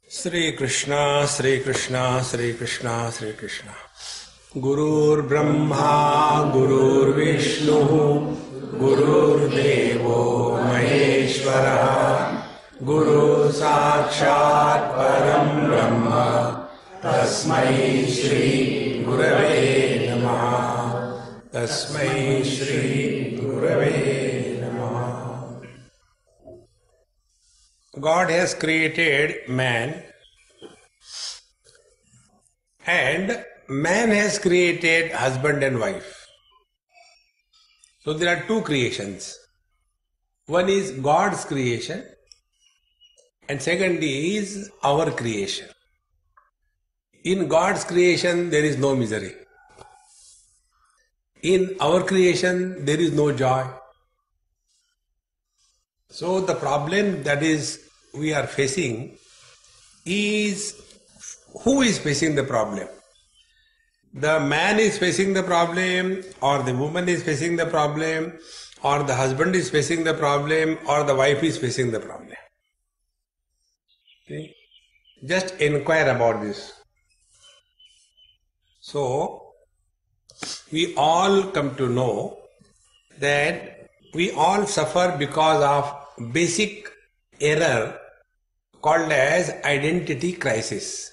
Sri Krishna, Sri Krishna, Sri Krishna, Sri Krishna. Gurur Brahma, Gurur Vishnu, Gurur Devo Maheshwara, Guru Sakshat Param Brahma, Tasmai Shri Gurave Namaha, Tasmai Shri Gurave Namaha. God has created man and man has created husband and wife. So there are two creations. One is God's creation and second is our creation. In God's creation there is no misery. In our creation there is no joy. So the problem that is we are facing is, who is facing the problem? The man is facing the problem, or the woman is facing the problem, or the husband is facing the problem, or the wife is facing the problem. Okay? Just inquire about this. So, we all come to know that we all suffer because of basic error called as identity crisis.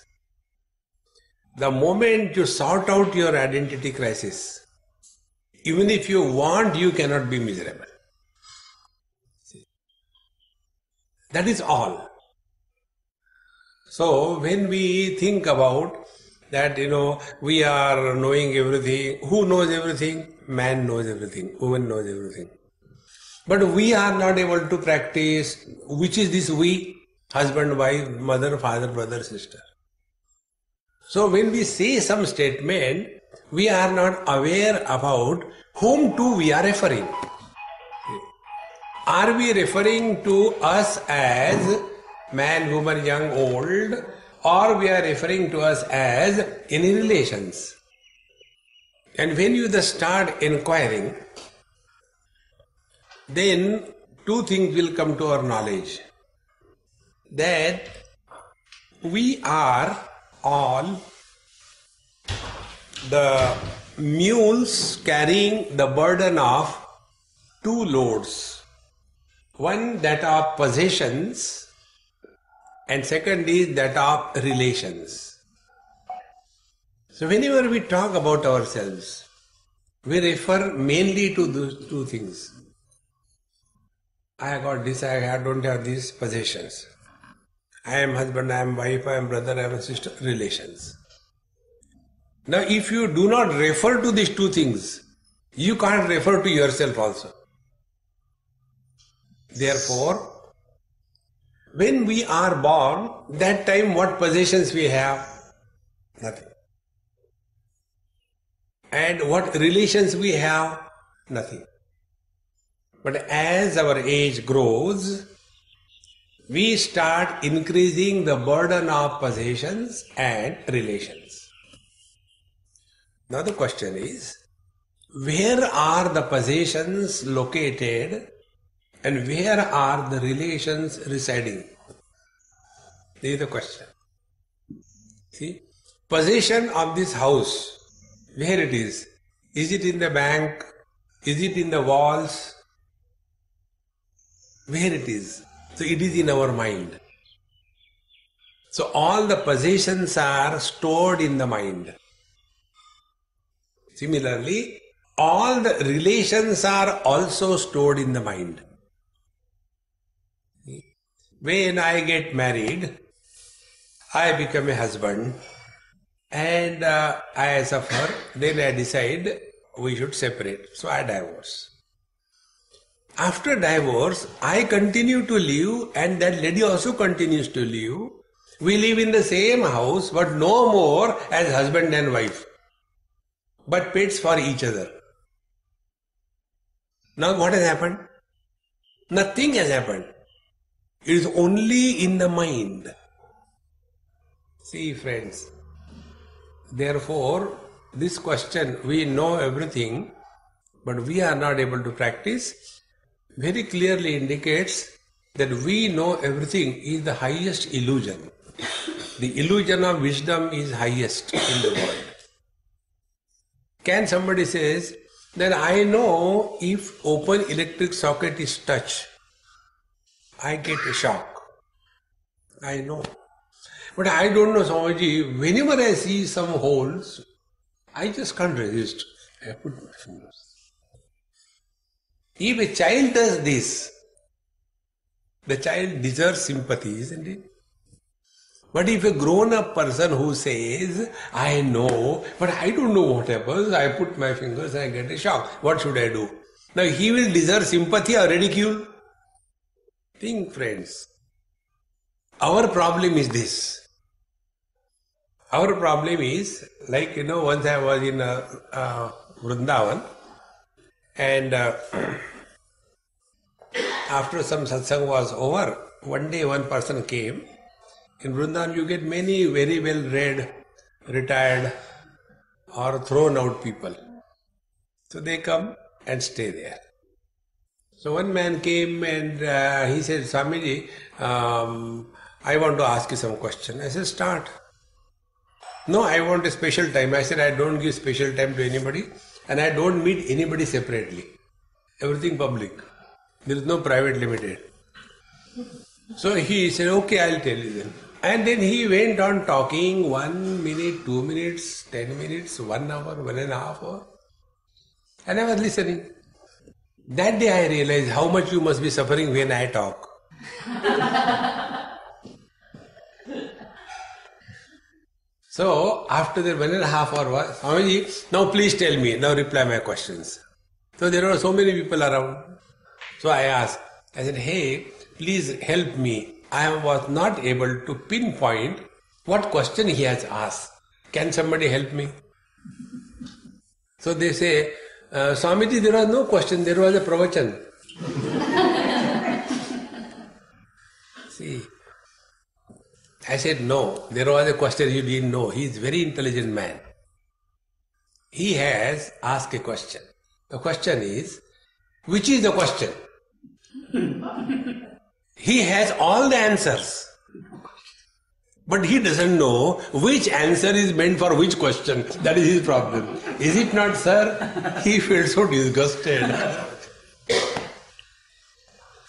The moment you sort out your identity crisis, even if you want, you cannot be miserable. That is all. So when we think about that, we are knowing everything. Who knows everything? Man knows everything. Woman knows everything. But we are not able to practice. Which is this we? Husband, wife, mother, father, brother, sister. So when we say some statement, we are not aware about whom to we are referring. Are we referring to us as man, woman, young, old, or we are referring to us as any relations? And when you just start inquiring, then two things will come to our knowledge. That we are all the mules carrying the burden of two loads. One that of possessions and second is that of relations. So whenever we talk about ourselves, we refer mainly to those two things. I got this, I don't have these possessions. I am husband, I am wife, I am brother, I am sister, relations. Now if you do not refer to these two things, you can't refer to yourself also. Therefore, when we are born, that time what possessions we have? Nothing. And what relations we have? Nothing. But as our age grows, we start increasing the burden of possessions and relations. Now the question is, where are the possessions located and where are the relations residing? This is the question. See, possession of this house, where it is? Is it in the bank? Is it in the walls? Where it is? So it is in our mind. So all the possessions are stored in the mind. Similarly, all the relations are also stored in the mind. When I get married, I become a husband and I suffer, then I decide we should separate. So I divorce. After divorce, I continue to live and that lady also continues to live. We live in the same house but no more as husband and wife, but pets for each other. Now what has happened? Nothing has happened. It is only in the mind. See friends, therefore this question, we know everything but we are not able to practice, very clearly indicates that we know everything is the highest illusion. The illusion of wisdom is highest in the world. Can somebody says, then I know if open electric socket is touched, I get a shock. I know. But I don't know, Swamiji, whenever I see some holes, I just can't resist. I put my fingers. If a child does this, the child deserves sympathy, isn't it? But if a grown-up person who says, I know, but I don't know what happens, I put my fingers and I get a shock, what should I do? Now he will deserve sympathy or ridicule? Think, friends. Our problem is this. Our problem is, like, once I was in Vrindavan, and after some satsang was over, one day one person came. In Vrindavan you get many very well read, retired or thrown out people. So they come and stay there. So one man came and he said, Swamiji, I want to ask you some question. I said, start. No, I want a special time. I said, I don't give special time to anybody and I don't meet anybody separately. Everything public. There is no private limited. So he said, okay, I'll tell you then. And then he went on talking 1 minute, 2 minutes, 10 minutes, 1 hour, 1.5 hours. And I was listening. That day I realized how much you must be suffering when I talk. So after that 1.5 hours, Swamiji, now please tell me, now reply my questions. So there were so many people around. So I asked, I said, hey, please help me. I was not able to pinpoint what question he has asked. Can somebody help me? So they say, Swamiji, there was no question, there was a pravachan. See, I said, no, there was a question you didn't know. He is a very intelligent man. He has asked a question. The question is, which is the question? He has all the answers. But he doesn't know which answer is meant for which question. That is his problem. Is it not, sir? He felt so disgusted.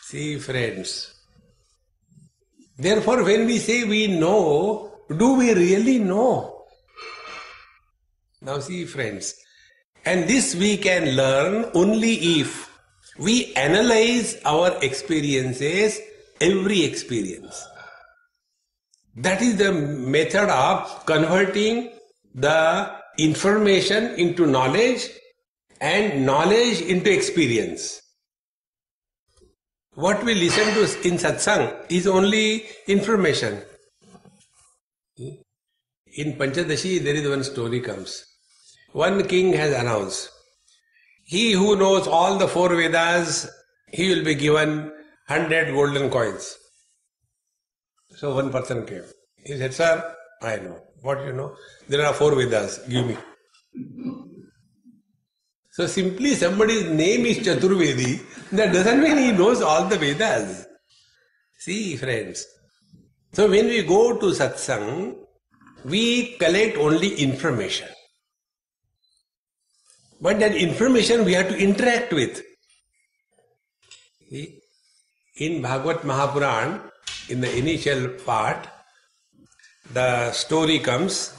See, friends. Therefore, when we say we know, do we really know? Now see, friends. And this we can learn only if we analyze our experiences, every experience. That is the method of converting the information into knowledge and knowledge into experience. What we listen to in satsang is only information. In Panchadashi there is one story comes. One king has announced, he who knows all the 4 Vedas, he will be given 100 golden coins. So one person came. He said, sir, I know. What you know? There are 4 Vedas. Give me. So simply somebody's name is Chaturvedi, that doesn't mean he knows all the Vedas. See, friends. So when we go to satsang, we collect only information. But that information we have to interact with. See? In Bhagavad Mahapuran, in the initial part, the story comes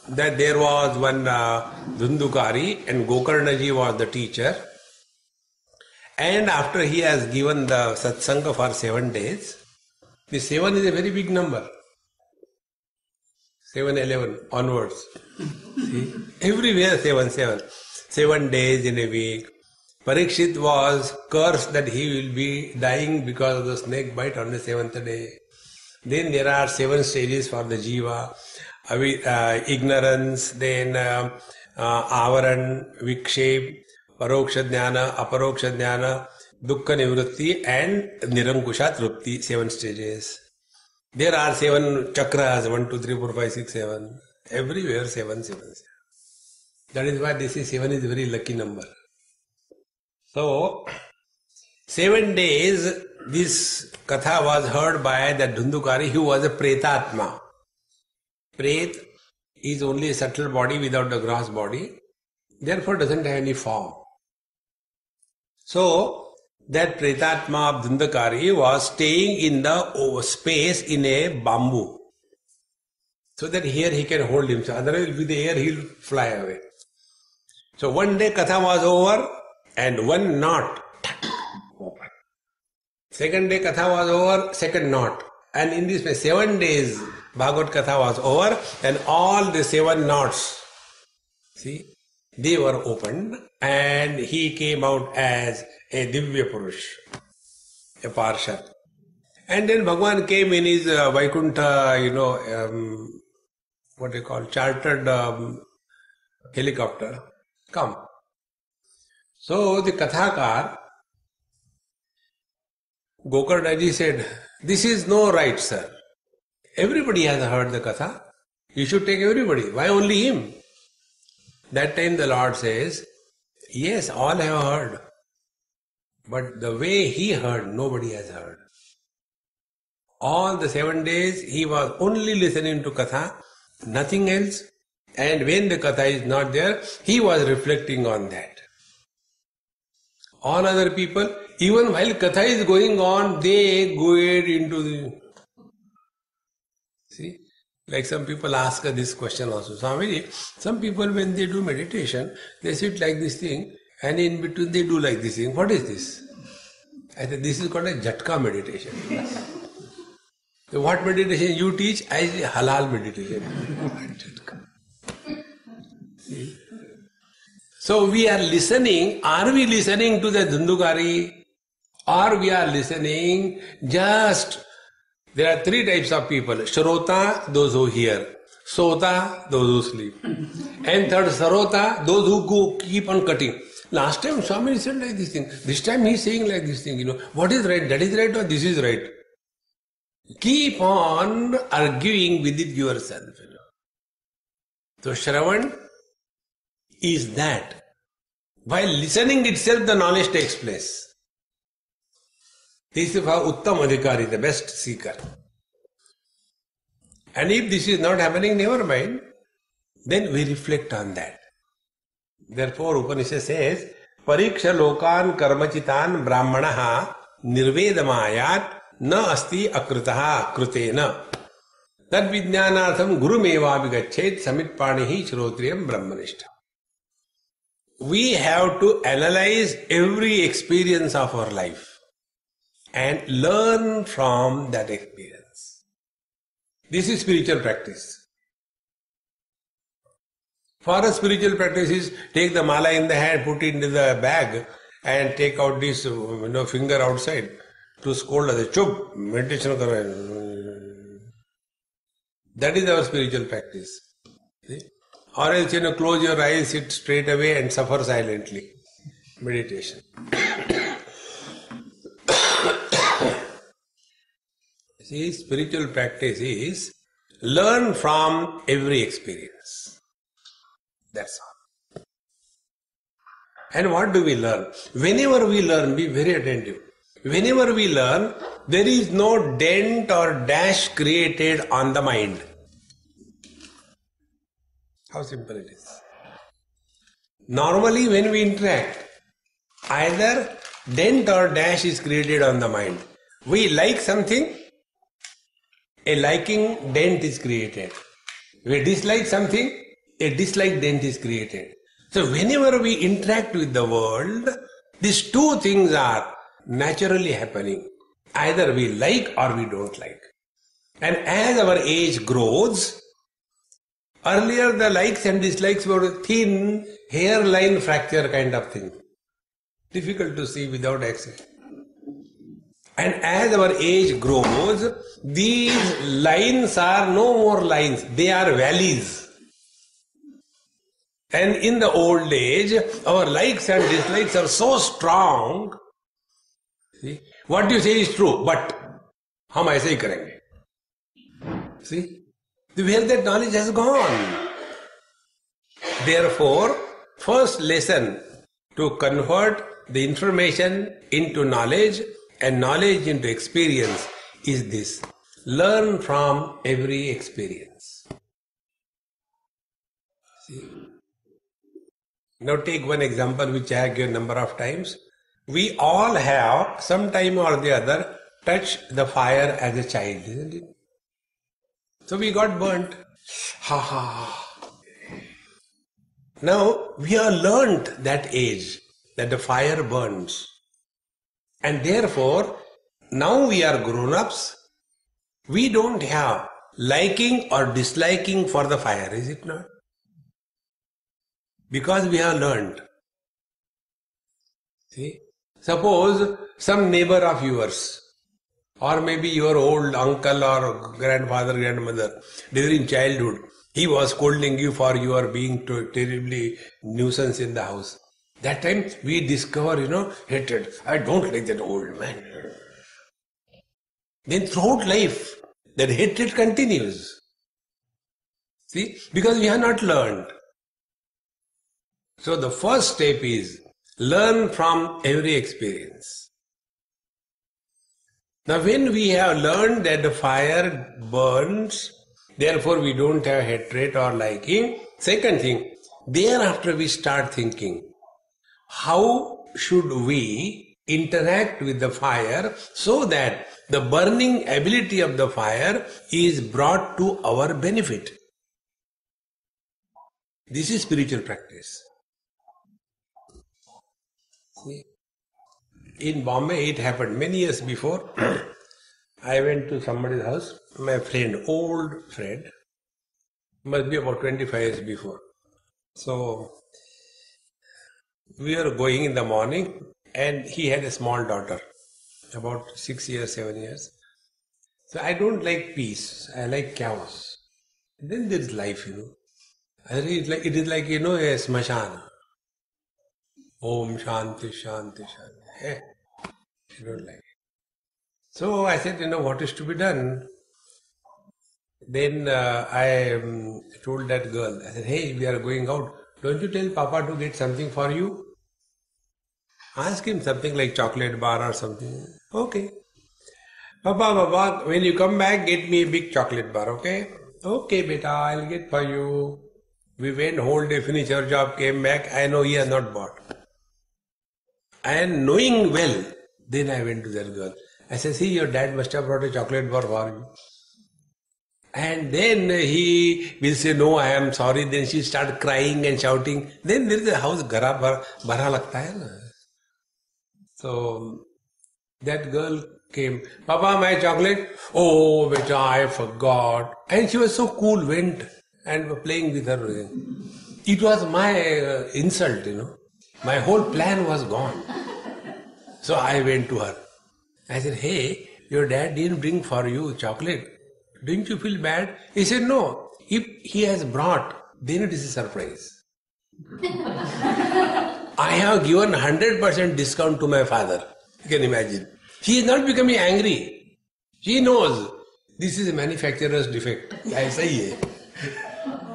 that there was one Dhundukari and Gokarnaji was the teacher. And after he has given the satsanga for 7 days, the 7 is a very big number. 7, 11 onwards. See? Everywhere 7. 7 days in a week. Parikshit was cursed that he will be dying because of the snake bite on the 7th day. Then there are 7 stages for the jiva. Ignorance, then avaran, vikshep, paroksha jnana, aparoksha jnana, dukkha nivritti and nirankusha trupti, 7 stages. There are 7 chakras, 1, 2, 3, 4, 5, 6, 7. Everywhere 7. That is why they say 7 is a very lucky number. So, 7 days this katha was heard by that Dhundukari who was a pretatma. Pret is only a subtle body without the gross body, therefore doesn't have any form. So, that Pretatma of Dhundakari was staying in the space in a bamboo, so that here he can hold himself, otherwise with the air he will fly away. So one day Katha was over and one knot open. Second day Katha was over, second knot. And in this way 7 days Bhagavad Katha was over and all the 7 knots, see, they were opened and he came out as a Divya Purush, a Parshad. And then Bhagwan came in his Vaikuntha, what they call, chartered helicopter. Come. So the Kathakar, Gokardaji said, this is no right, sir. Everybody has heard the Katha. You should take everybody. Why only him? That time the Lord says, yes, all have heard. But the way he heard, nobody has heard. All the 7 days he was only listening to Katha, nothing else. And when the Katha is not there, he was reflecting on that. All other people, even while Katha is going on, they go into the... See? Like some people ask this question also. Swami, some people when they do meditation, they sit like this thing and in between they do like this thing. What is this? I said, this is called a Jhatka meditation. So what meditation you teach? I say halal meditation. See? So we are listening. Are we listening to the Dhundukari? Or we are listening just... There are 3 types of people. Shrota, those who hear. Sota, those who sleep. And third, Sarota, those who go keep on cutting. Last time Swami said like this thing. This time he is saying like this thing. What is right? That is right or this is right? Keep on arguing with it yourself. So Shravan is that. While listening itself, the knowledge takes place. This is how Uttam Adhikari, the best seeker. And if this is not happening, never mind. Then we reflect on that. Therefore, Upanishad says, Pariksha lokan karmachitan brahmanaha nirvedamayat na asti akritaha akrutena. Tad vijnanatham gurumeva vigachet samitpanihi shrotriyam brahmanishta. We have to analyze every experience of our life and learn from that experience. This is spiritual practice. For a spiritual practice is take the mala in the hand, put it into the bag and take out this finger outside to scold others. Chup, meditation karo. That is our spiritual practice. See? Or else close your eyes, sit straight away and suffer silently. Meditation. See, spiritual practice is learn from every experience. That's all. And what do we learn? Whenever we learn, be very attentive. Whenever we learn, there is no dent or dash created on the mind. How simple it is. Normally when we interact, either dent or dash is created on the mind. We like something, a liking dent is created. We dislike something, a dislike dent is created. So whenever we interact with the world, these 2 things are naturally happening. Either we like or we don't like. And as our age grows, earlier the likes and dislikes were thin, hairline fracture kind of thing. Difficult to see without access. And as our age grows, these lines are no more lines, they are valleys. And in the old age, our likes and dislikes are so strong. See, what you say is true, but hum aise hi karenge. See, where that knowledge has gone. Therefore, first lesson to convert the information into knowledge and knowledge into experience is this. Learn from every experience. See? Now take one example which I have given number of times. We all have some time or the other touched the fire as a child, isn't it? So we got burnt. Ha ha. Now we have learnt that age that the fire burns. And therefore, now we are grown-ups. We don't have liking or disliking for the fire, is it not? Because we have learned. See? Suppose some neighbor of yours, or maybe your old uncle or grandfather, grandmother, during childhood, he was scolding you for your being terribly nuisance in the house. That time we discover, hatred. I don't like that old man. Then throughout life, that hatred continues. See? Because we have not learned. So the first step is learn from every experience. Now when we have learned that the fire burns, therefore we don't have hatred or liking. Second thing, thereafter we start thinking, how should we interact with the fire so that the burning ability of the fire is brought to our benefit? This is spiritual practice. In Bombay, it happened many years before. I went to somebody's house, my friend, old friend, must be about 25 years before. So, we were going in the morning and he had a small daughter, about 6 years, 7 years. So, I don't like peace, I like chaos. Then there is life, It is like, a smashana. Om Shanti, Shanti, Shanti. Hey, I don't like it. So I said, what is to be done? Then I told that girl, I said, hey, we are going out. Don't you tell Papa to get something for you? Ask him something like chocolate bar or something. Okay. Papa, when you come back, get me a big chocolate bar, okay? Okay, beta, I'll get for you. We went whole day, finished our job, came back. I know he has not bought. And knowing well, then I went to that girl. I said, see, your dad must have brought a chocolate bar for you. And then he will say, no, I am sorry. Then she start crying and shouting. Then there is a house, gara bhara lagta hai na. So that girl came, Papa, my chocolate. Oh, beta, I forgot. And she was so cool, went and playing with her. It was my insult, My whole plan was gone. So I went to her. I said, hey, your dad didn't bring for you chocolate. Didn't you feel bad? He said, no. If he has brought, then it is a surprise. I have given 100% discount to my father. You can imagine. He is not becoming angry. He knows this is a manufacturer's defect. I say,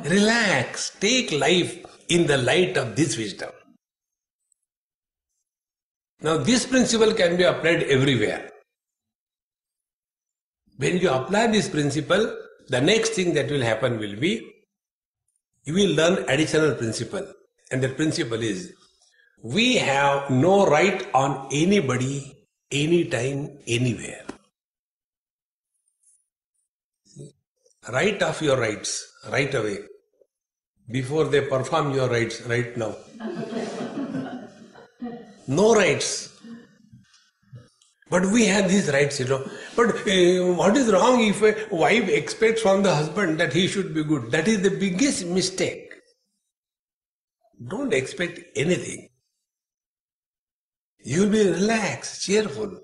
relax. Take life in the light of this wisdom. Now this principle can be applied everywhere. When you apply this principle, the next thing that will happen will be, you will learn additional principle. And the principle is, we have no right on anybody, anytime, anywhere. Right of your rights, right away. Before they perform your rights, right now. No rights. But we have these rights, But what is wrong if a wife expects from the husband that he should be good? That is the biggest mistake. Don't expect anything. You will be relaxed, cheerful.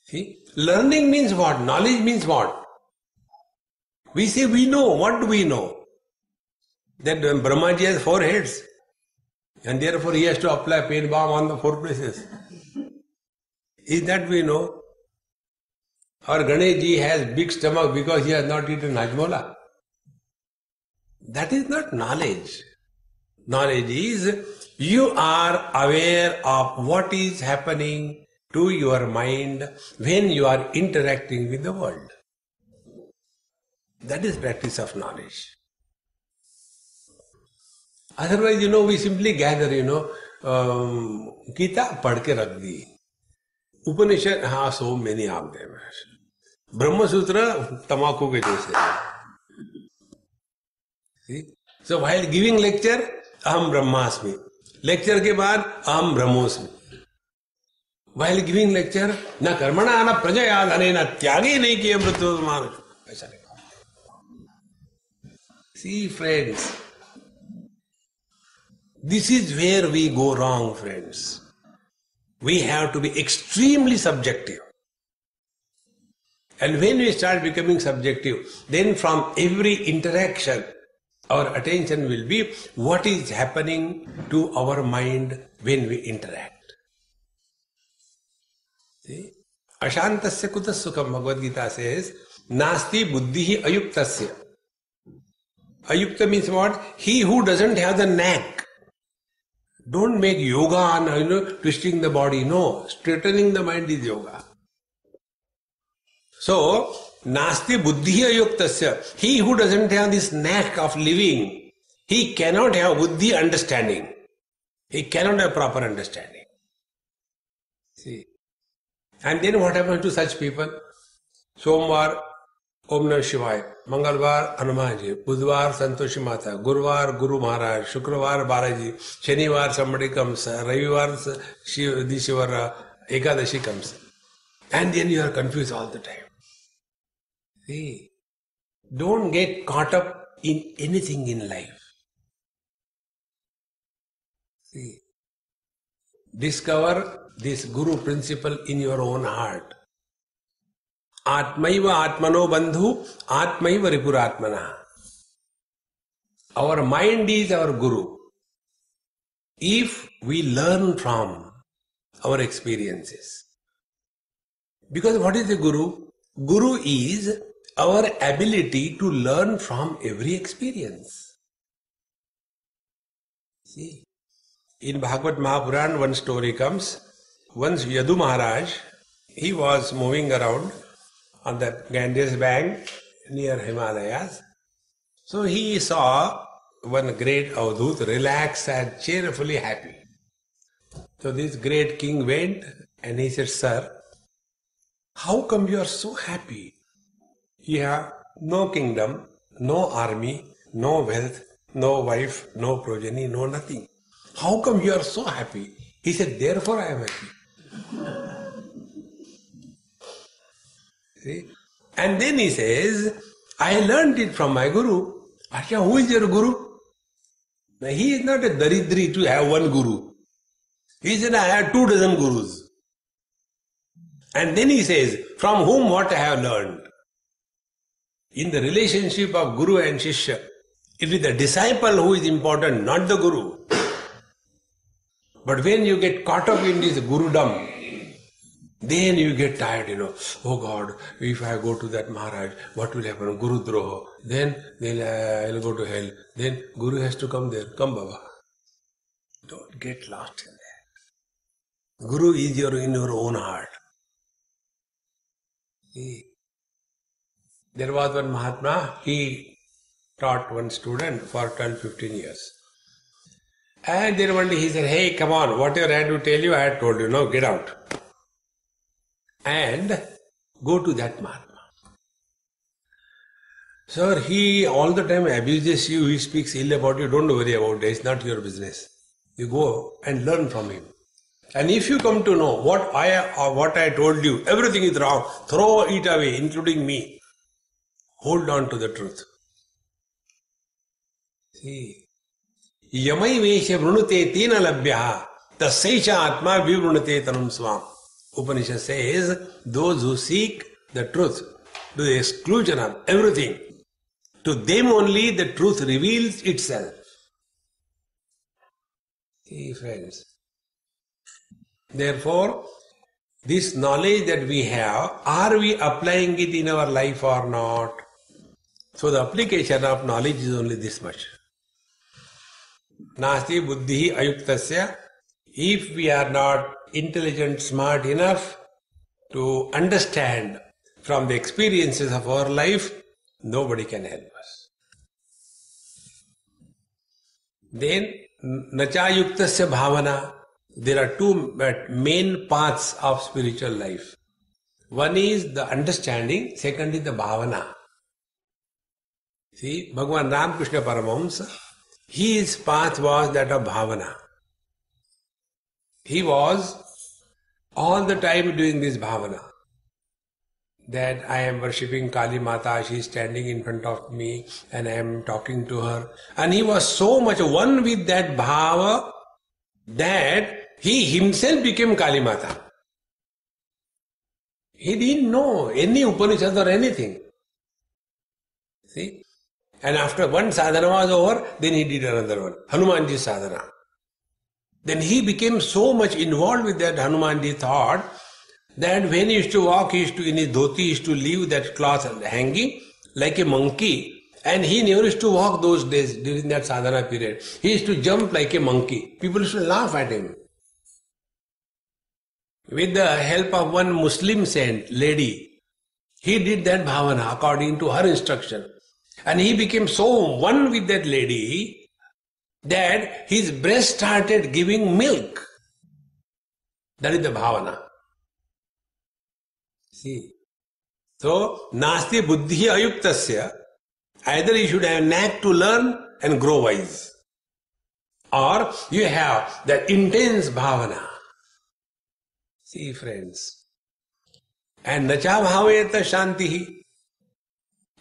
See? Learning means what? Knowledge means what? We say we know. What do we know? That Brahmaji has 4 heads. And therefore he has to apply pain balm on the 4 places. Is that we know? Or Ganeshji has big stomach because he has not eaten hajmola. That is not knowledge. Knowledge is you are aware of what is happening to your mind when you are interacting with the world. That is practice of knowledge. Otherwise, we simply gather, Gita पढ़ के रख दी. Upanishad, so many of them. Brahma Sutra, tamaku ke jaise. See? So while giving lecture, aham brahmasmi. Lecture के बाद aham brahmosmi. While giving lecture, na karmana na prajaya dhane na tyagi nahi kiya mrityu man. ऐसा नहीं. See, friends, this is where we go wrong, friends. We have to be extremely subjective. And when we start becoming subjective, then from every interaction, our attention will be what is happening to our mind when we interact. See? Ashantasya kutas sukham, Bhagavad Gita says, Nasti buddhihi ayuktasya. Ayukta means what? He who doesn't have the knack. Don't make yoga on, twisting the body. No, straightening the mind is yoga. So, nasti buddhi ayuktasya. He who doesn't have this knack of living, he cannot have buddhi understanding. He cannot have proper understanding. See. And then what happens to such people? Somvar, Om Namah Shivaya. Mangalvar, Hanuman ji. Budhvar, Santoshi Mata. Gurvar, Guru Maharaj. Shukravar, Balaji. Shanivar, somebody comes. Ravivar, Dishivara, Ekadashi comes. And then you are confused all the time. See, don't get caught up in anything in life. See, discover this Guru principle in your own heart. Atmaiva Atmano Bandhu, Atmaiva Ripuratmana. Our mind is our Guru. If we learn from our experiences. Because what is the Guru? Guru is our ability to learn from every experience. See, in Bhagavad Mahapuran, one story comes. Once Yadu Maharaj, he was moving around on the Ganges bank near Himalayas. So he saw one great Avadhut relaxed and cheerfully happy. So this great king went and he said, Sir, how come you are so happy? You have no kingdom, no army, no wealth, no wife, no progeny, no nothing. How come you are so happy? He said, therefore I am happy. See? And then he says, I learned it from my Guru. Asha, who is your Guru? Now, he is not a daridri to have one Guru. He said, I have 24 Gurus. And then he says, from whom what I have learned. In the relationship of Guru and Shishya, it is the disciple who is important, not the Guru. But when you get caught up in this Gurudom, then you get tired, oh God, if I go to that Maharaj, what will happen? Guru Droho. Then I'll go to hell. Then Guru has to come there. Come Baba. Don't get lost in that. Guru is in your own heart. See? There was one Mahatma, he taught one student for 12-15 years. And then one day he said, hey, come on, whatever I had to tell you, I had told you. Now get out. And go to that Mahatma. Sir, he all the time abuses you, he speaks ill about you, don't worry about it, it's not your business. You go and learn from him. And if you come to know what I told you, everything is wrong, throw it away, including me. Hold on to the truth. See, Yamai Vesha Vrunute Tina Labhyaha Tasaisha Atma Vivrunate Tanam Swam. Upanishad says, those who seek the truth to the exclusion of everything, to them only the truth reveals itself. See, friends. Therefore, this knowledge that we have, are we applying it in our life or not? So the application of knowledge is only this much. Nasti buddhi ayuktasya. If we are not intelligent, smart enough to understand from the experiences of our life, nobody can help us. Then, nachayuktasya bhavana. There are two main paths of spiritual life. One is the understanding, second is the bhavana. See, Bhagavan Ramakrishna Paramahamsa, his path was that of bhavana. He was all the time doing this bhavana. That I am worshipping Kali Mata, she is standing in front of me and I am talking to her. And he was so much one with that bhava that he himself became Kali Mata. He didn't know any Upanishad or anything. See? And after one sadhana was over, then he did another one, Hanumanji sadhana. Then he became so much involved with that Hanumanji thought that when he used to walk, he used to, in his dhoti, he used to leave that cloth hanging like a monkey. And he never used to walk those days during that sadhana period. He used to jump like a monkey. People used to laugh at him. With the help of one Muslim saint, lady, he did that bhavana according to her instruction. And he became so one with that lady that his breast started giving milk. That is the bhavana. See. So, nasti buddhi ayuktasya, either you should have knack to learn and grow wise. Or you have that intense bhavana. See friends. And nacha bhavayata shantihi.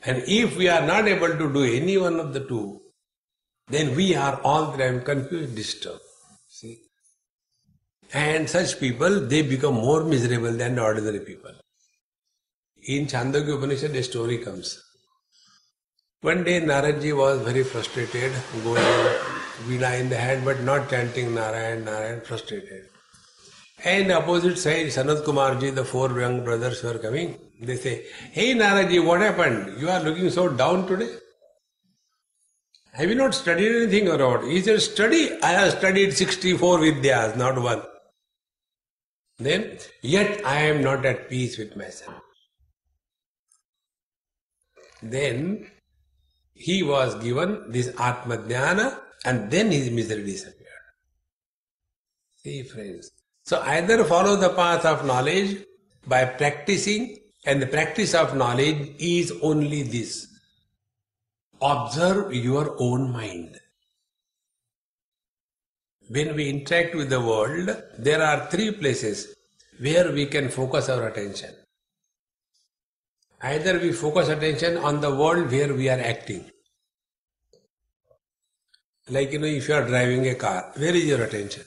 And if we are not able to do any one of the two, then we are all the time confused, disturbed. See? And such people, they become more miserable than the ordinary people. In Chandogya Upanishad, a story comes. One day Naradji was very frustrated, going veena in the hand, but not chanting Narayan, frustrated. And opposite side, Sanat Kumarji, the four young brothers were coming. They say, "Hey Naradji, what happened? You are looking so down today. Have you not studied anything or what?" He said, "Study? I have studied 64 Vidyas, not one." Then, "Yet I am not at peace with myself." Then, he was given this Atma Jnana and then his misery disappeared. See friends. So either follow the path of knowledge by practicing, and the practice of knowledge is only this. Observe your own mind. When we interact with the world, there are three places where we can focus our attention. Either we focus attention on the world where we are acting. Like, if you are driving a car, where is your attention?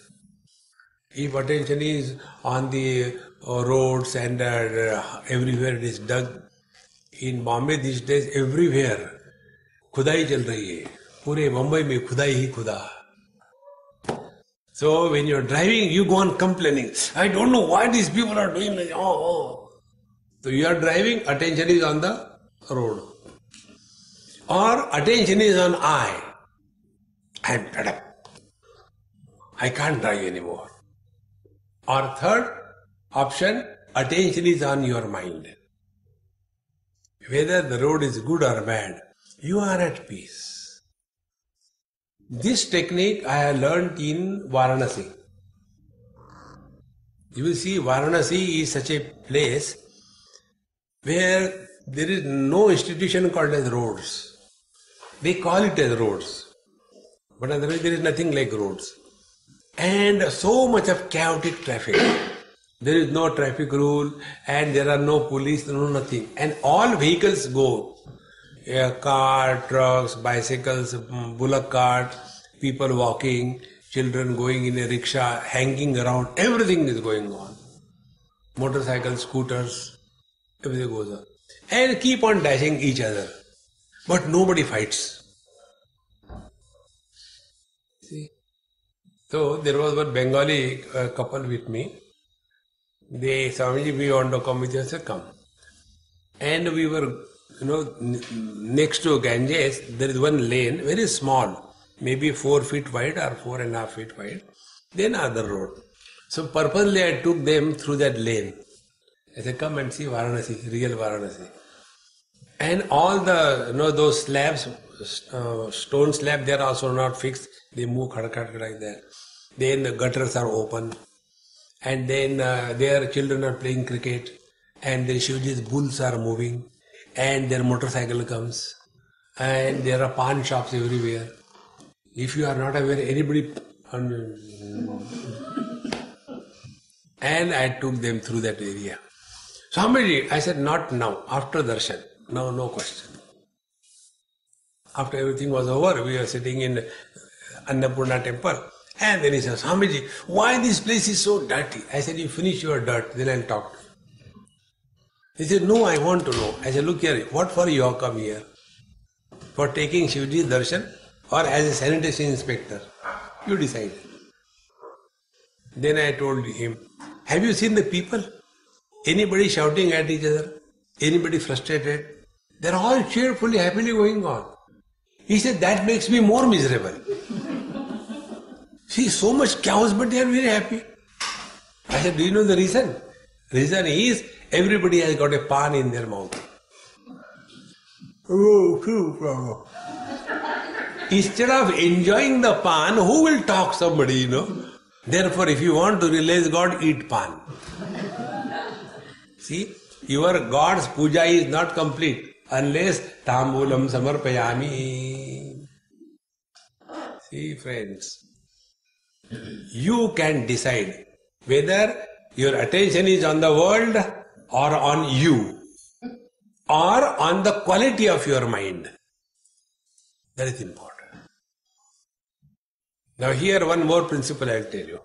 If attention is on the roads and everywhere it is dug. In Bombay these days, everywhere खुदाई चल रही है. पूरे मुंबई में खुदाई ही खुदा. So when you are driving, you go on complaining. I don't know why these people are doing this. So you are driving, attention is on the road. Or attention is on I. I am fed up. I can't drive anymore. Or third option, attention is on your mind. Whether the road is good or bad, you are at peace. This technique I have learnt in Varanasi. You will see Varanasi is such a place where there is no institution called as roads. They call it as roads. But otherwise there is nothing like roads. And so much of chaotic traffic. There is no traffic rule and there are no police, no nothing. And all vehicles go. Car, trucks, bicycles, bullock cart, people walking, children going in a rickshaw, hanging around, everything is going on. Motorcycles, scooters, everything goes on. And keep on dashing each other. But nobody fights. See? So there was one Bengali couple with me. They, "Swamiji, we want to come with you." I said, "Come." And we were, next to Ganges, there is one lane, very small, maybe 4 feet wide or 4.5 feet wide. Then other road. So purposely I took them through that lane. I said, "Come and see Varanasi, real Varanasi." And all the, those slabs, stone slab, they are also not fixed. They move like that. Then the gutters are open. And then their children are playing cricket. And then Shivji's bulls are moving. And their motorcycle comes. And there are pawn shops everywhere. If you are not aware, anybody... And I took them through that area. Swamiji, I said, not now, after darshan. No question. After everything was over, we were sitting in Annapurna temple. And then he said, Swamiji, why this place is so dirty? I said, you finish your dirt, then I'll talk to you. He said, no, I want to know. I said, look here, what for you have come here? For taking Shivji's darshan or as a sanitation inspector? You decide. Then I told him, have you seen the people? Anybody shouting at each other? Anybody frustrated? They're all cheerfully, happily going on. He said, that makes me more miserable. See, so much chaos, but they are very happy. I said, do you know the reason? Reason is, everybody has got a pan in their mouth. Instead of enjoying the pan, who will talk somebody, Therefore, if you want to realize God, eat pan. See, your God's puja is not complete unless tambulam samarpayami. See, friends, you can decide whether your attention is on the world or on you or on the quality of your mind. That is important. Now here one more principle I will tell you.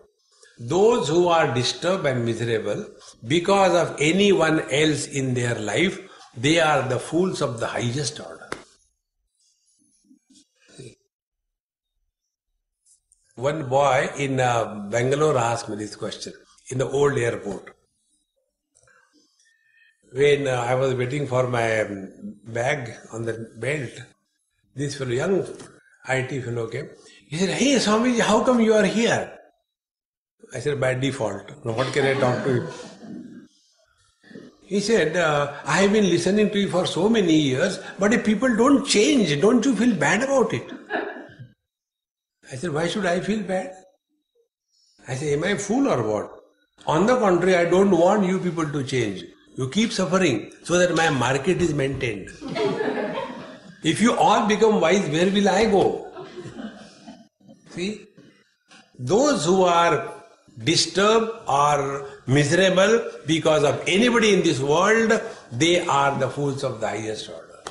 Those who are disturbed and miserable because of anyone else in their life, they are the fools of the highest order. See. One boy in Bangalore asked me this question in the old airport. When I was waiting for my bag on the belt, this fellow, young IT fellow came. He said, hey Swamiji, how come you are here? I said, by default. Now what can I talk to you? He said, I have been listening to you for so many years, but if people don't change, don't you feel bad about it? I said, why should I feel bad? I said, am I a fool or what? On the contrary, I don't want you people to change. You keep suffering so that my market is maintained. If you all become wise, where will I go? See, those who are disturbed or miserable because of anybody in this world, they are the fools of the highest order.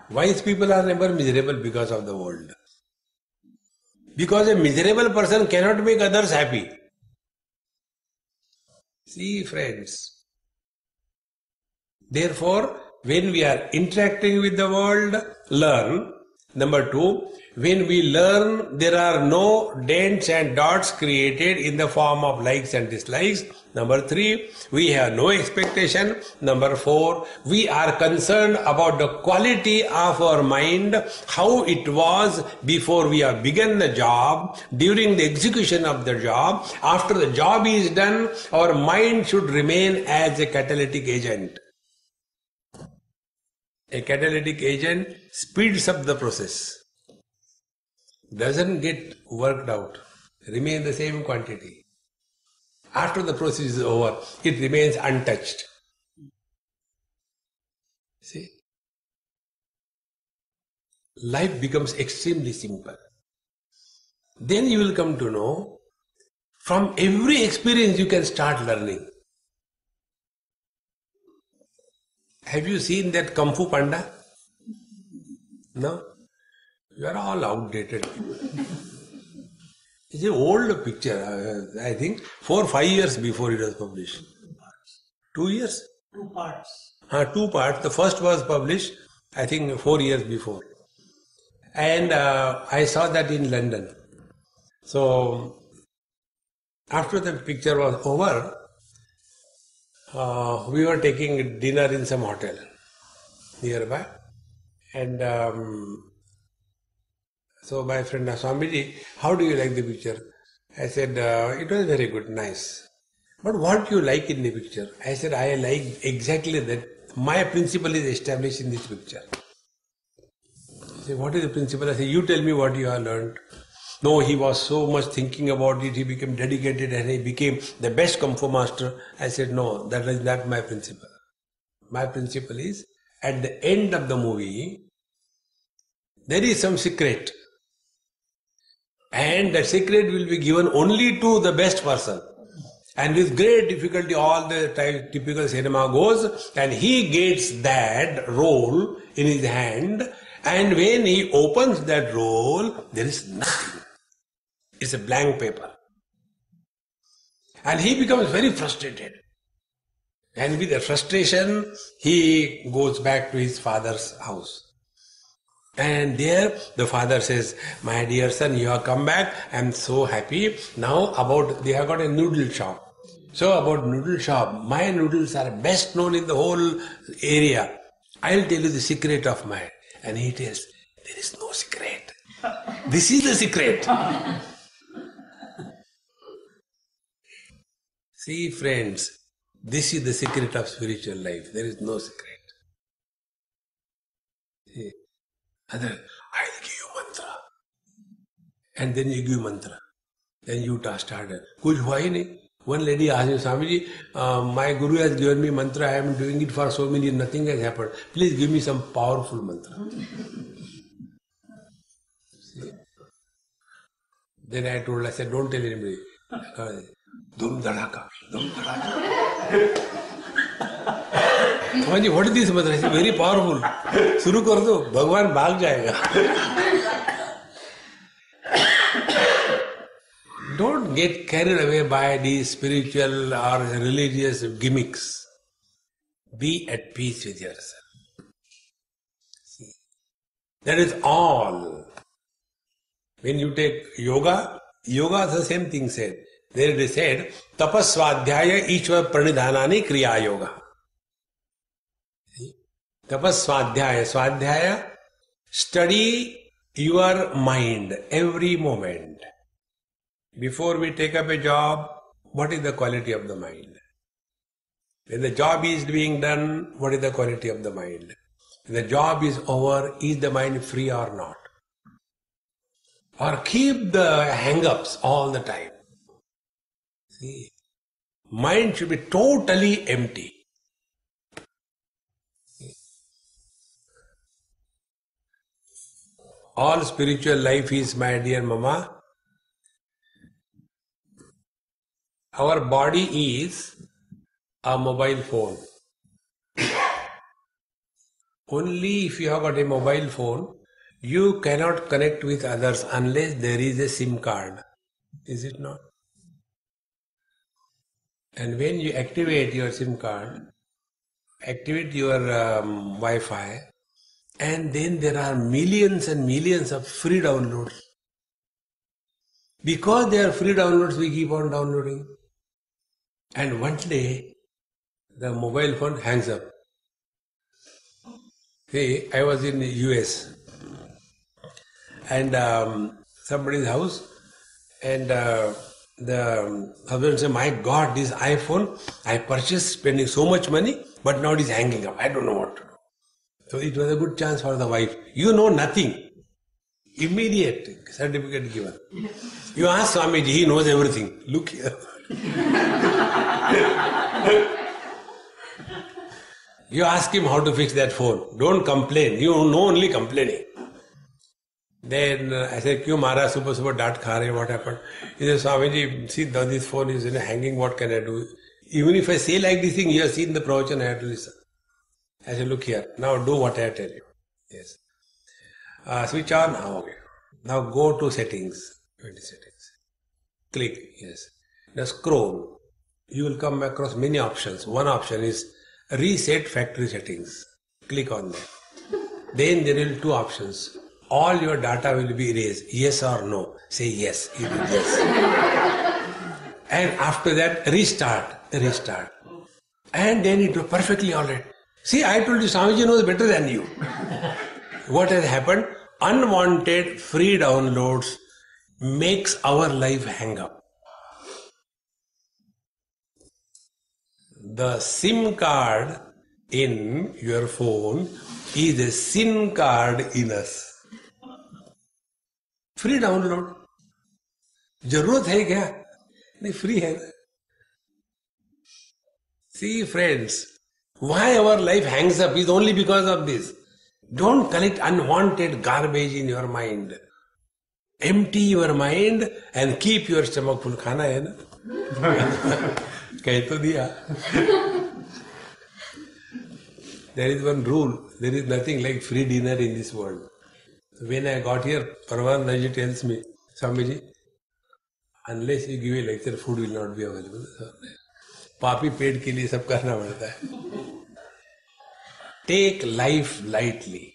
Wise people are never miserable because of the world. Because a miserable person cannot make others happy. See, friends. Therefore, when we are interacting with the world, learn. Number two, when we learn, there are no dents and dots created in the form of likes and dislikes. Number three, we have no expectation. Number four, we are concerned about the quality of our mind, how it was before we have begun the job, during the execution of the job. After the job is done, our mind should remain as a catalytic agent. A catalytic agent speeds up the process. Doesn't get worked out, remain the same quantity. After the process is over, it remains untouched. See? Life becomes extremely simple. Then you will come to know, from every experience you can start learning. Have you seen that Kung Fu Panda? No? You are all outdated people. It's an old picture, I think 4 or 5 years before it was published. 2 years? 2 parts. 2 parts. The first was published, I think 4 years before. And I saw that in London. So, after the picture was over, we were taking dinner in some hotel nearby. And so my friend Swamiji, how do you like the picture? I said, it was very good, nice. But what do you like in the picture? I said, I like exactly that My principle is established in this picture. Say, what is the principle? I say, you tell me what you have learned. No, he was so much thinking about it, he became dedicated and he became the best Kung Fu master. I said, no, that is not my principle. My principle is, at the end of the movie, there is some secret. And that secret will be given only to the best person. And with great difficulty, all the typical cinema goes, and he gets that roll in his hand, and when he opens that roll, there is nothing. It's a blank paper. And he becomes very frustrated. And with the frustration, he goes back to his father's house. And there the father says, my dear son, you have come back. I am so happy. Now they have got a noodle shop. So about noodle shop, my noodles are best known in the whole area. I'll tell you the secret of mine. And he tells, there is no secret. This is the secret. See friends, this is the secret of spiritual life. There is no secret. See, I'll give you mantra. And then you give mantra. Then you start. Kuch hua hi nahi. One lady asked me, Swamiji, my Guru has given me mantra, I am doing it for so many years, nothing has happened. Please give me some powerful mantra. See? Then I said, don't tell anybody. Dhum dhadaka, dhum dhadaka. Swamiji, what is this mantra? I said, very powerful. Shuru kar do, Bhagwan bhag jayega. Don't get carried away by these spiritual or religious gimmicks. Be at peace with yourself. See, that is all. When you take yoga is the same thing said. There it is said, tapas swadhyaya ishwar pranidhanani kriya yoga. Tapas swadhyaya, study your mind every moment. Before we take up a job, what is the quality of the mind? When the job is being done, what is the quality of the mind? When the job is over, is the mind free or not? Or keep the hang-ups all the time. See, mind should be totally empty. All spiritual life is, my dear Mama, our body is a mobile phone. Only if you have got a mobile phone, you cannot connect with others unless there is a SIM card. Is it not? And when you activate your SIM card, activate your Wi-Fi, and then there are millions and millions of free downloads. Because they are free downloads, we keep on downloading. And one day, the mobile phone hangs up. See, I was in the US and somebody's house, and the husband said, my God, this iPhone I purchased spending so much money, but now it is hanging up. I don't know what to do. So it was a good chance for the wife. You know nothing. Immediate certificate given. You ask Swamiji, he knows everything. Look here. You ask him how to fix that phone. Don't complain. You know only complaining. Then I said, Kyun Maharaj, super daat kha rahe, what happened? He said, Swamiji, see this phone is hanging, what can I do? Even if I say like this thing, you have seen the pravachan, I have to listen. I said, look here, now do what I tell you. Yes. Switch on, okay. Now go to settings. 20 settings. Click, yes. Now scroll. You will come across many options. One option is reset factory settings. Click on that. Then there will be two options. All your data will be erased. Yes or no. Say yes. You do yes. And after that, restart. And then it was perfectly alright. See, I told you, Swamiji knows better than you. What has happened? Unwanted free downloads makes our life hang up. The SIM card in your phone is a SIM card in us. Free download. जरूरत है क्या? नहीं, free है ना. See friends, why our life hangs up is only because of this. Don't collect unwanted garbage in your mind. Empty your mind and keep your stomach full. खाना है ना? कह तो दिया. There is one rule. There is nothing like free dinner in this world. When I got here, Parvanandaji tells me, Swamiji, unless you give a lecture, food will not be available. पापी पेट के लिए सब करना पड़ता है. Take life lightly.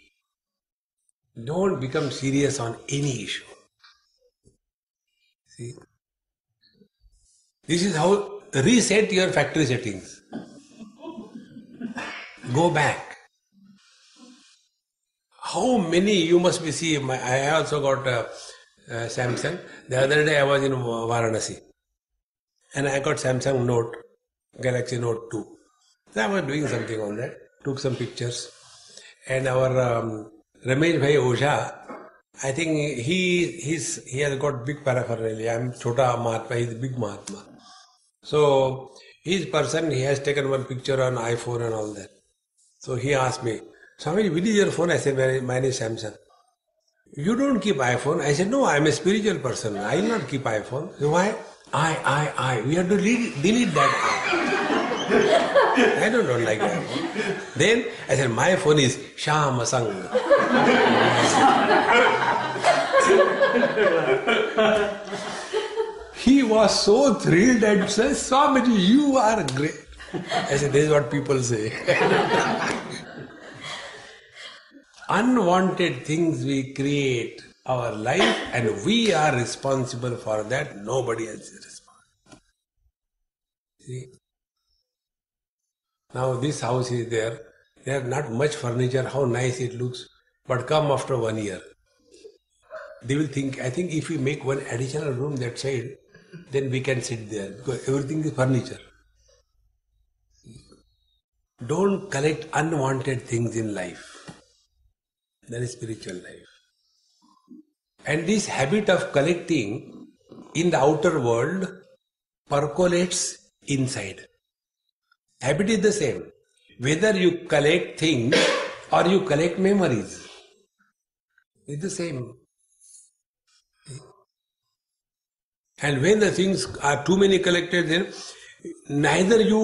Don't become serious on any issue. See? This is how reset your factory settings. Go back. How many you must be seeing? I also got a Samsung. The other day I was in Varanasi and I got Samsung Note, Galaxy Note 2. So I was doing something on that, took some pictures. And our Ramesh Bhai Osha, I think he has got big paraphernalia. I'm Chota Mahatma, he's a big Mahatma. So his person, he has taken one picture on iPhone and all that. So he asked me, Swami, which is your phone? I said, mine is Samsung. You don't keep iPhone? I said, no, I'm a spiritual person. I will not keep iPhone. So why? I. We have to delete that I don't like iPhone. Then I said, my phone is Shamasang. He was so thrilled and said, Swamiji, you are great. I said, this is what people say. Unwanted things we create our life and we are responsible for that. Nobody else is responsible. See? Now this house is there. There is not much furniture, how nice it looks. But come after 1 year. They will think, I think if we make one additional room that side, then we can sit there. Because everything is furniture. Don't collect unwanted things in life. That is spiritual life. And this habit of collecting in the outer world percolates inside. Habit is the same. Whether you collect things or you collect memories, it's the same. And when the things are too many collected, then neither you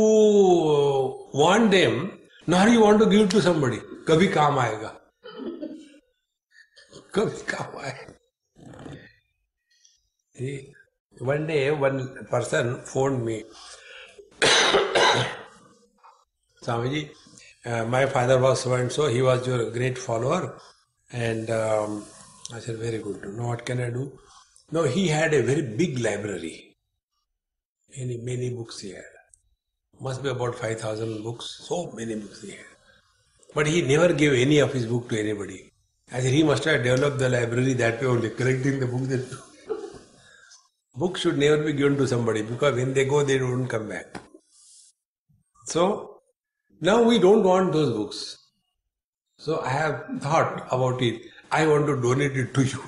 want them nor you want to give to somebody. Kabhi kaam aayega. Kabhi kaam aayega. See, one day one person phoned me. Swamiji, my father was so and so, he was your great follower. And I said, very good. Now what can I do? No, he had a very big library. Many books he had. Must be about 5,000 books. So many books he had. But he never gave any of his book to anybody. I said, he must have developed the library that way only, collecting the books. Books should never be given to somebody because when they go, they don't come back. So, now we don't want those books. So I have thought about it. I want to donate it to you.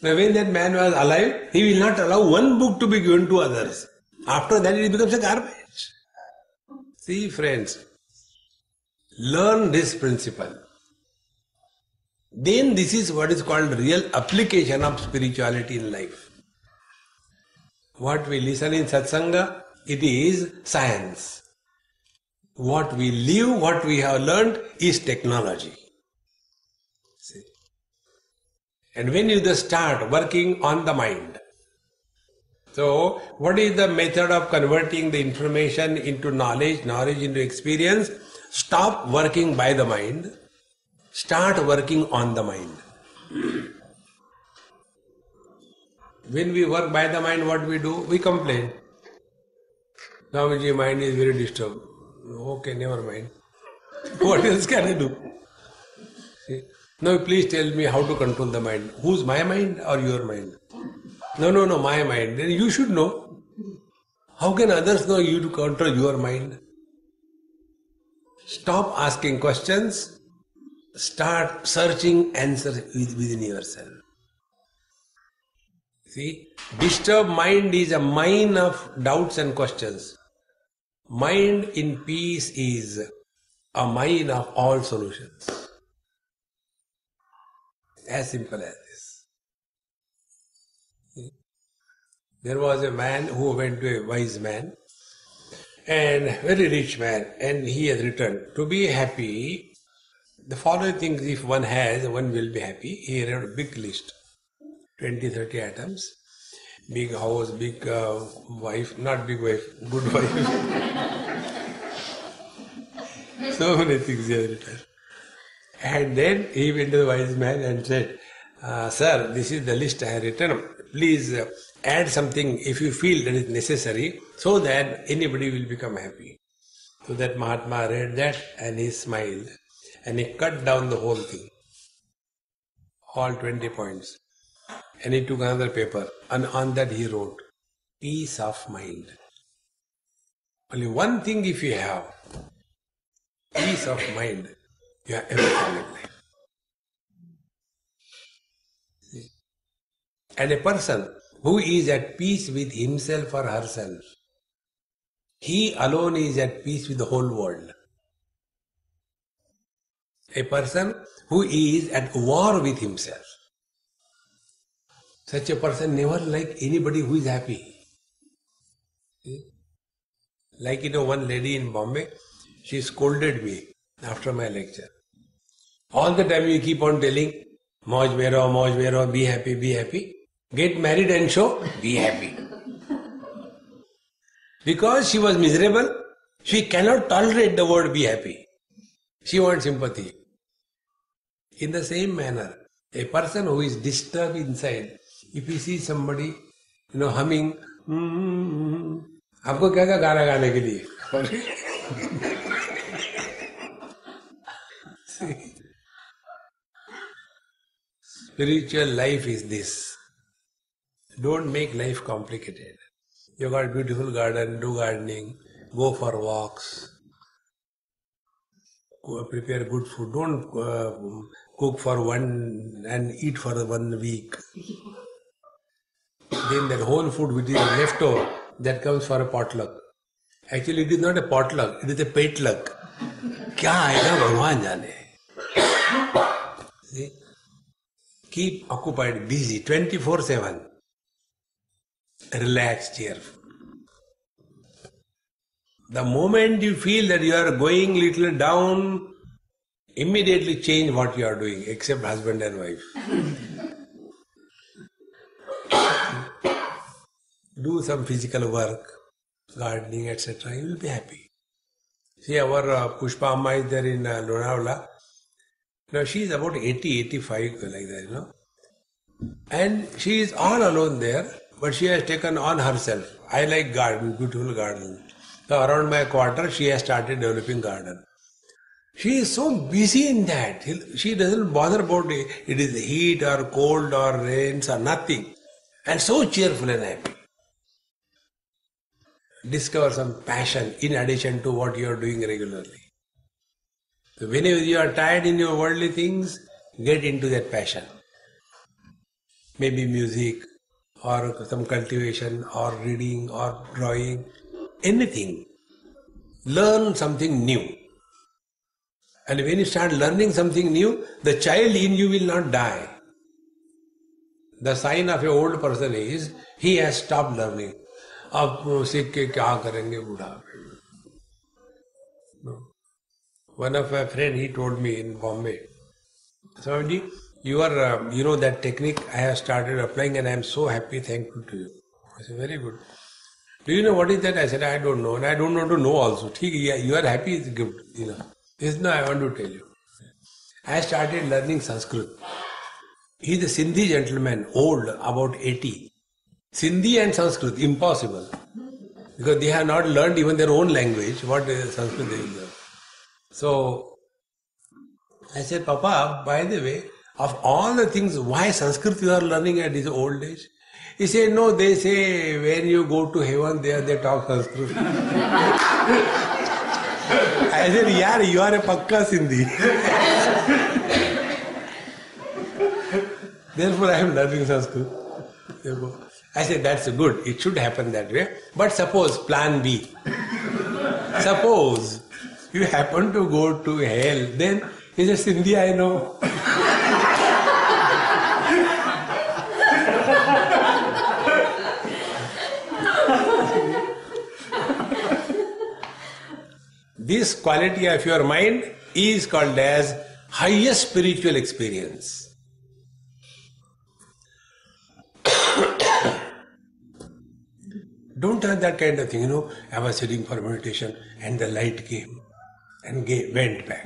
Now when that man was alive, he will not allow one book to be given to others. After that it becomes a garbage. See friends, learn this principle. Then this is what is called real application of spirituality in life. What we listen in satsanga, it is science. What we live, what we have learned is technology. See? And when you just start working on the mind. So, what is the method of converting the information into knowledge, knowledge into experience? Stop working by the mind. Start working on the mind. When we work by the mind, what we do? We complain. Swamiji, mind is very disturbed. Okay, never mind. What else can I do? See? Now please tell me how to control the mind. Who's my mind or your mind? No, my mind. Then you should know. How can others know you to control your mind? Stop asking questions. Start searching answers within yourself. See, disturbed mind is a mine of doubts and questions. Mind in peace is a mine of all solutions. As simple as this. There was a man who went to a wise man, and very rich man, and he has written, to be happy, the following things if one has, one will be happy. He wrote a big list, 20, 30 items. Big house, big wife, not big wife, good wife. So many things he has written. And then he went to the wise man and said, sir, this is the list I have written. Please add something if you feel that is necessary so that anybody will become happy. So that Mahatma read that and he smiled and he cut down the whole thing. All 20 points. And he took another paper and on that he wrote, peace of mind. Only one thing if you have, peace of mind, you have everything in life. And a person who is at peace with himself or herself, he alone is at peace with the whole world. A person who is at war with himself, such a person never like anybody who is happy. Like one lady in Bombay, she scolded me after my lecture. All the time you keep on telling, Mauj mero, be happy, be happy. Get married and show, be happy. Because she was miserable, she cannot tolerate the word be happy. She wants sympathy. In the same manner, a person who is disturbed inside, if you see somebody, humming, आपको क्या गाना गाने के लिए? Spiritual life is this. Don't make life complicated. You got a beautiful garden, do gardening, go for walks, prepare good food. Don't cook for one and eat for 1 week. Then that whole food which is left over, that comes for a potluck. Actually, it is not a potluck, it is a petluck. क्या आएगा भगवान जाने. See? Keep occupied, busy, 24/7. Relax, cheerful. The moment you feel that you are going little down, immediately change what you are doing, except husband and wife. Do some physical work, gardening, etc. You will be happy. See, our Pushpa Amma is there in Lonavala. Now she is about 80, 85, like that, And she is all alone there, but she has taken on herself. I like garden, beautiful garden. So around my quarter, she has started developing garden. She is so busy in that. She doesn't bother about it. It is heat or cold or rains or nothing. And so cheerful and happy. Discover some passion in addition to what you are doing regularly. So whenever you are tired in your worldly things, get into that passion. Maybe music or some cultivation or reading or drawing, anything. Learn something new. And when you start learning something new, the child in you will not die. The sign of an old person is, he has stopped learning. अब सीख के क्या करेंगे बुढ़ापे में? One of my friend, he told me in Bombay, Swami, you are, that technique I have started applying and I am so happy, thankful to you. I said, very good. Do you know what is that? I said, I don't know. And I don't want to know also. You are happy is good. This no, I want to tell you. I started learning Sanskrit. He is a Sindhi gentleman, old, about 80. Sindhi and Sanskrit, impossible. Because they have not learned even their own language. What is Sanskrit they will learn? So, I said, Papa, by the way, of all the things, why Sanskrit you are learning at this old age? He said, no, they say when you go to heaven, there they talk Sanskrit. I said, yaar, you are a pakka Sindhi. Therefore, I am learning Sanskrit. I said, that's good. It should happen that way. But suppose, plan B. Suppose you happen to go to hell, then he said, Sindhi I know. This quality of your mind is called as highest spiritual experience. Don't have that kind of thing, I was sitting for meditation and the light came and went back.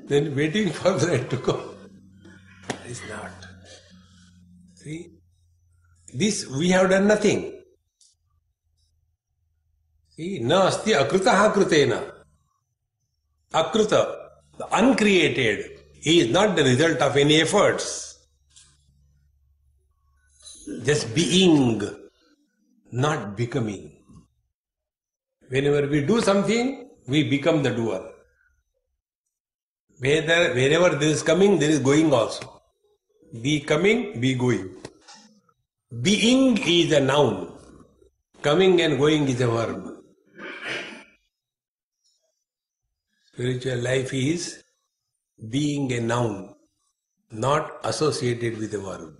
Then waiting for the light to come. That is not. See? This we have done nothing. See, na asti akrutaha krutena. Akruta, the uncreated, is not the result of any efforts. Just being, not becoming. Whenever we do something, we become the doer. Wherever there is coming, there is going also. Be coming, be going. Being is a noun. Coming and going is a verb. Spiritual life is being a noun, not associated with a verb.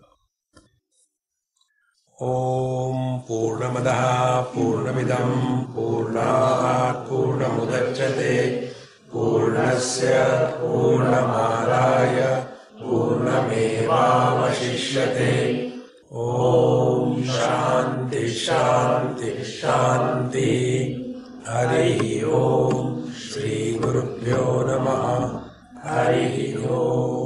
Om Purnamadaha Purnamidam Purnat Purnamudachyate Purnasya Purnamadaya Purnamevavashishyate. Om Shanti Shanti Shanti. Harihi Om. Shri Gurubhyo Namaha. Harihi Om.